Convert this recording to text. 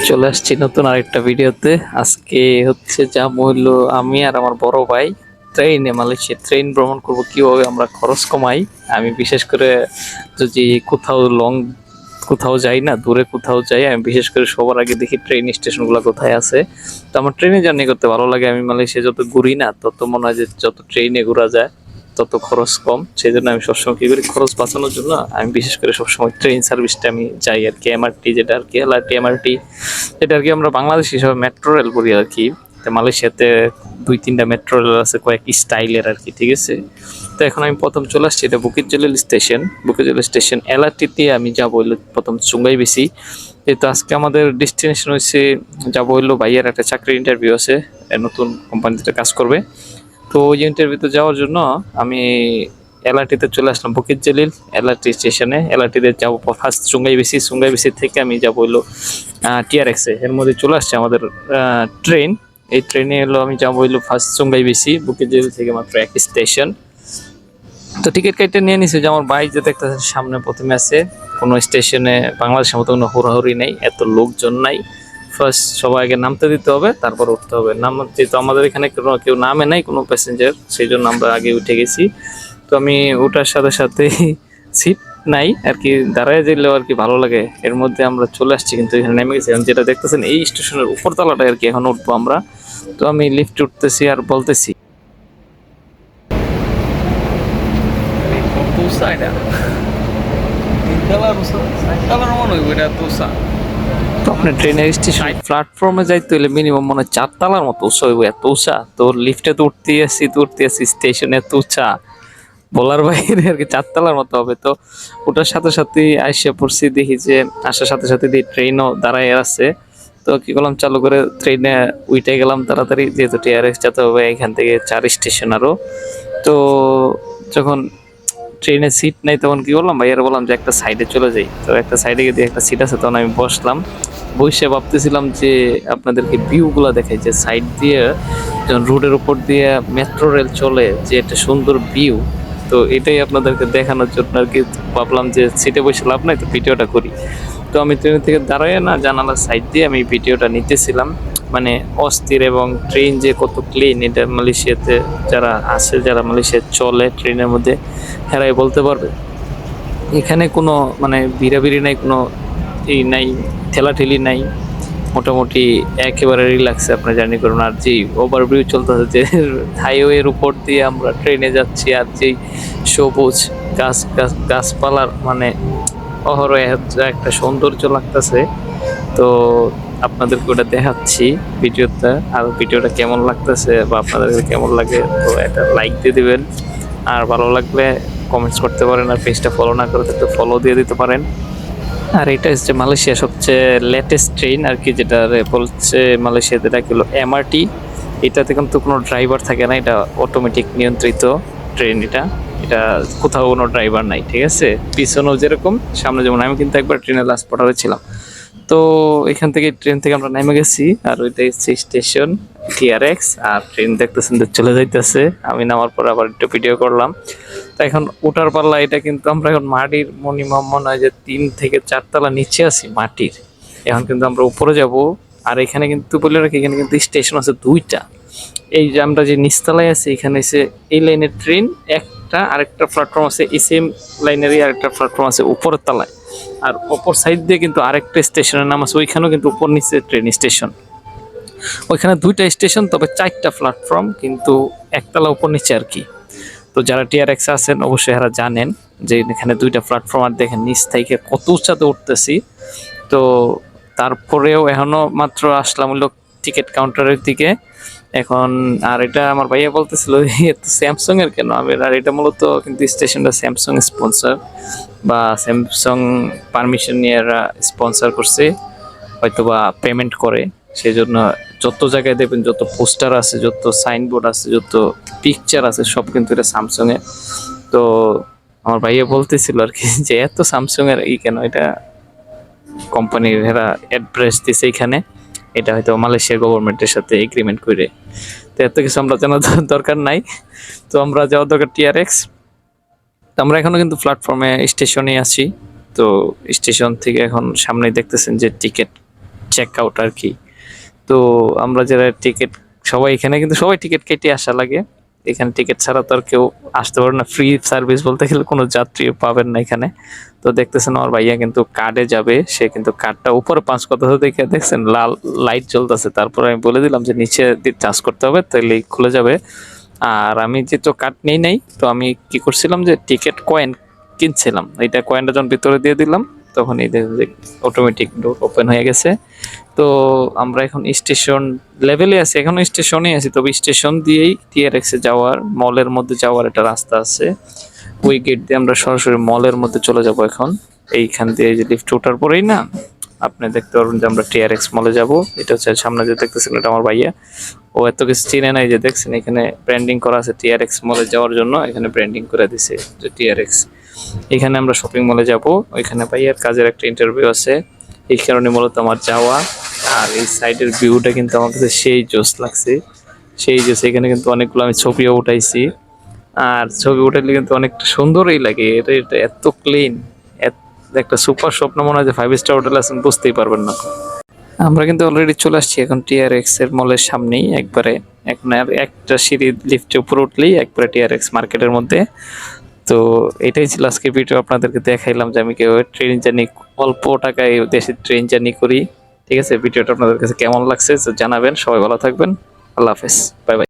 চলে আসছি নতুন আরেকটা ভিডিওতে। আজকে হচ্ছে যা হইলো, আমি আর আমার বড় ভাই ট্রেনে মালয়েশিয়া ট্রেন ভ্রমণ করব, কিভাবে আমরা খরচ কমাই। আমি বিশেষ করে যদি কোথাও যাই না, দূরে কোথাও যাই, আমি বিশেষ করে সবার আগে দেখি ট্রেন স্টেশনগুলো কোথায় আছে। তো আমার ট্রেনে জার্নি করতে ভালো লাগে। আমি মালয়েশিয়া যত ঘুরি না, তত মনে হয় যে যত ট্রেনে ঘোরা যায় তত খরচ কম। সেই জন্য আমি সবসময় কি করি, খরচ বাঁচানোর জন্য আমি বিশেষ করে সবসময় ট্রেন সার্ভিসটা আমি যাই আর কি। এমআরটি, যেটা আর কি এলআরটি এমআরটি, এটা আর কি আমরা বাংলাদেশ হিসাবে মেট্রো রেল বলি আর কি। তো মালয়েশিয়াতে 2-3টা মেট্রো রেল আছে, কয়েক স্টাইলের আর কি, ঠিক আছে। তো এখন আমি প্রথম চলে আসছি, এটা Bukit Jalil station. Bukit Jalil station এলআরটিতে আমি যাবো হইলো প্রথম চুঙ্গাই বেশি। যেহেতু আজকে আমাদের ডেস্টিনেশন হচ্ছে, যাবো হইলো ভাইয়ের একটা চাকরির ইন্টারভিউ আছে, নতুন কোম্পানিতে কাজ করবে। তো ওই ইন্টারভিউতে যাওয়ার জন্য আমি এলআরটিতে চলে আসলাম, বুকিত জলিল এলআরটি স্টেশনে। এলআরটিতে যাবো ফার্স্ট সুঙ্গাই বেশি। সুঙ্গাই বেশি থেকে আমি যাবো হইলো টিআরএক্সে। এর মধ্যে চলে আসছে আমাদের ট্রেন। এই ট্রেনে হলো আমি যাবো হইলো ফার্স্ট সুঙ্গাই বেশি, বুকিত জলিল থেকে মাত্র এক স্টেশন। তো টিকিট কেটে নিয়ে নিছে, যে আমার ভাই যে দেখতেছেন সামনে প্রথমে আছে। কোনো স্টেশনে বাংলাদেশের মতো কোনো হুড়াহুড়ি নেই, এত লোকজন নাই। ফার্স্ট সবাই আগে নামতে দিতে হবে, তারপর উঠতে হবে। যেহেতু আমাদের এখানে কেউ নামে নাই, কোনো প্যাসেঞ্জার, সেই জন্য আমরা আগে উঠে গেছি। তো আমি ওঠার সাথে সাথে সিট নাই আর কি, দাঁড়ায় যেলেও আর কি ভালো লাগে। এর মধ্যে আমরা চলে আসছি, কিন্তু এখানে নেমে গেছি। এখন যেটা দেখতেছেন এই স্টেশনের উপরতলাটা আর কি, এখন উঠবো আমরা। তো আমি লিফট উঠতেছি আর বলতেছি তো আপনার ট্রেনের স্টেশন প্ল্যাটফর্মে যাইতে হলে মিনিমাম মনে হয় 4 তলার মতো উঁচা হইব, এত উঁচা। তো লিফটে তো উঠতে আসি স্টেশনে এত উঁচা, বলার বাইরে আর কি। 4 তলার মতো হবে। তো ওটার সাথে সাথে আইসা পড়ছি, দেখি যে আসার সাথে সাথে দেখি ট্রেনও দাঁড়ায় আছে। তো কি করলাম, চালু করে ট্রেনে উইটে গেলাম তাড়াতাড়ি, যেহেতু টিআরএক্স যেতে হবে এখান থেকে 4 স্টেশন আরো। তো যখন ট্রেনে সিট নাই, তখন কি করলাম, ভাইয়ার বললাম যে একটা সাইডে চলে যাই। তো একটা সাইডে গিয়ে একটা সিট আছে, তখন আমি বসলাম। বসে ভাবতেছিলাম যে আপনাদেরকে ভিউগুলো দেখাই, যে সাইড দিয়ে যখন রোডের উপর দিয়ে মেট্রো রেল চলে, যে একটা সুন্দর ভিউ। তো এটাই আপনাদেরকে দেখানোর জন্য আর কি ভাবলাম যে সিটে বসে লাভ নাই, তো ভিডিওটা করি। তো আমি ট্রেন থেকে দাঁড়ায় না, জানালার সাইড দিয়ে আমি ভিডিওটা নিতেছিলাম। মানে অস্থির, এবং ট্রেন যে কত ক্লিন, এটা মালয়েশিয়াতে যারা আছে, যারা মালয়েশিয়া চলে ট্রেনের মধ্যে, হেরাই বলতে পারবে। এখানে কোনো মানে ভিড়াভিড়ি নাই, কোনো এই নাই, ঠেলাঠেলি নাই। মোটামুটি একেবারে রিল্যাক্সে আপনার জার্নি করুন। আর যেই ওভারভিউ চলতেছে, যে হাইওয়ের উপর দিয়ে আমরা ট্রেনে যাচ্ছি, আর যেই সবুজ গাছপালার মানে অহরহ একটা সৌন্দর্য লাগতেছে। তো আপনাদেরকে ওটা দেখাচ্ছি ভিডিওতে। আর ভিডিওটা কেমন লাগতেছে বা আপনাদের কেমন লাগে, তো একটা লাইক দিয়ে দিবেন। আর ভালো লাগলে কমেন্টস করতে পারেন। আর পেজটা ফলো না করে থাকলে ফলো দিয়ে দিতে পারেন। আর এটা হচ্ছে মালয়েশিয়া সবচেয়ে লেটেস্ট ট্রেন আর কি, যেটা বলছে মালয়েশিয়াতে এটা হলো এমআরটি। এটাতে কিন্তু কোনো ড্রাইভার থাকে না, এটা অটোমেটিক নিয়ন্ত্রিত ট্রেন। এটা এটা কোথাও কোনো ড্রাইভার নাই, ঠিক আছে। পিছনেও যেরকম, সামনে যেমন। আমি কিন্তু একবার ট্রেনে লাস্ট পড়ারে ছিলাম। তো এখান থেকে ট্রেন থেকে আমরা নেমে গেছি, আর ওইটা হচ্ছে স্টেশন টিআরএক্স। আর ট্রেন দেখতেছেন চলে যাইতেছে। আমি নামার পর আবার একটু ভিডিও করলাম। তো এখন ওঠার পাল্লা, এটা কিন্তু আমরা এখন মাটির মিনিমাম মনে হয় যে 3 থেকে 4 তলা নিচে আছি মাটির। এখন কিন্তু আমরা উপরে যাব। আর এখানে কিন্তু বলে রাখি, এখানে কিন্তু স্টেশন আছে 2টা। এই যে আমরা যে নিচতলায় আছি, এখানে এসে এই লাইনের ট্রেন একটা, আরেকটা প্ল্যাটফর্ম আছে এই সেম লাইনেরই আরেকটা প্ল্যাটফর্ম আছে উপরের তলায়। আর অপর সাইড দিয়ে কিন্তু আরেকটা স্টেশনের নাম আছে, ওইখানেও কিন্তু উপর নিচে ট্রেন স্টেশন। ওইখানে 2টা স্টেশন, তবে 4টা প্ল্যাটফর্ম, কিন্তু একতলা উপর নিচে আর কি। তো যারা টিআরএক্স আছেন অবশ্যই এরা জানেন যে এখানে 2টা প্ল্যাটফর্ম। আর দেখেন নিচ থেকে কত উচ্চতে উঠতেছি। তো তারপরেও এখনো মাত্র আসলাম হলো টিকিট কাউন্টারের দিকে এখন। আর এটা আমার ভাইয়া বলতেছিল এত স্যামসাং এর কেন। আর এটা মূলত কিন্তু স্টেশনটা স্যামসাং স্পন্সর, বা স্যামসাং পারমিশন নিয়ে এরা স্পন্সর করছে, হয়তো বা পেমেন্ট করে। সেই জন্য যত জায়গায় দেখবেন, যত পোস্টার আছে, যত সাইনবোর্ড আছে, যত পিকচার আছে, সব কিন্তু এটা স্যামসাং এর। তো আমার ভাইয়া বলতেছিল আর কি, যে এত স্যামসাং এর কেন, এটা কোম্পানির এরা অ্যাড্রেস দিছে এখানে। এটা হয়তো মালয়েশিয়া গভর্নমেন্টের সাথে এগ্রিমেন্ট করে। তো এত কিছু আমরা জানার দরকার নাই। তো আমরা যাওয়ার দরকার টিআরএক্স। তো আমরা এখনো কিন্তু প্ল্যাটফর্মে স্টেশনে আছি। তো স্টেশন থেকে এখন সামনে দেখতেছেন যে টিকিট চেক আউট আর কি। তো আমরা যারা টিকিট সবাই এখানে কিন্তু সবাই টিকিট কেটে আসা লাগে, এখানে টিকিট ছাড়া তো আর কেউ আসতে পারে না, ফ্রি সার্ভিস বলতে গেলে কোনো যাত্রী পাবেন না এখানে। তো দেখতেছেন আমার ভাইয়া কিন্তু কার্ডে যাবে, সে কিন্তু কার্ডটা উপরে পাঁচ কথা দেখে দেখছেন লাল লাইট জ্বলতেছে, তারপরে আমি বলে দিলাম যে নিচে চার্জ করতে হবে তাহলে খুলে যাবে। আর আমি যেহেতু কার্ড নেই নাই, তো আমি কি করছিলাম যে টিকিট কয়েন কিনছিলাম, এইটা কয়েনটা যখন ভিতরে দিয়ে দিলাম তখন এই দেখুন যে অটোমেটিক ডোর ওপেন হয়ে গেছে। তো আমরা এখন স্টেশন লেভেলে আছি, এখনো স্টেশনে আছি, তবে স্টেশন দিয়েই টিআরএক্স এ যাওয়ার, মলের মধ্যে যাওয়ার একটা রাস্তা আছে, ওই গেট দিয়ে আমরা সরাসরি মলের মধ্যে চলে যাব এখন। এইখান দিয়ে যে লিফট ওঠার পরেই না আপনি দেখতে পারবেন যে আমরা টিআরএক্স মলে যাব। এটা হচ্ছে সামনে যে দেখতেছেন এটা আমার ভাইয়া, ও এত কিছু চিনে নাই, যে দেখছেন এখানে ব্র্যান্ডিং করা আছে টিআরএক্স মলে যাওয়ার জন্য, এখানে ব্র্যান্ডিং করে দিছে যে টিআরএক্স। এখানে আমরা শপিং মলে যাব, ওইখানে ভাইয়ার কাজের একটা ইন্টারভিউ আছে, এই কারণে মূলত আমার যাওয়া। আর এই সাইডের ভিউটা কিন্তু আমার কাছে সেই জোস লাগছে, সেই জোস। এখানে কিন্তু অনেকগুলো আমি ছবিও উঠাইছি, আর ছবি উঠাইলে কিন্তু অনেকটা সুন্দরই লাগে। এটা এটা এত ক্লিন, একটা সুপার স্বপ্ন, মনে হয় যে 5 স্টার হোটেল আছেন বুঝতেই পারবেন না। আমরা কিন্তু অলরেডি চলে আসছি এখন টিআরএক্স এর মলের সামনেই একবারে, এখন আর একটা সিঁড়ি লিফটে উপরে উঠলেই একবারে টিআরএক্স মার্কেটের মধ্যে। তো এটাই ছিল আজকে ভিডিও, আপনাদেরকে দেখাইলাম যে আমি কেউ ট্রেন জার্নি অল্প টাকায় দেশের ট্রেন জার্নি করি। ঠিক আছে, ভিডিওটা আপনাদের কাছে কেমন লাগছে জানাবেন। সবাই ভালো থাকবেন, আল্লাহ হাফেজ, বাই বাই।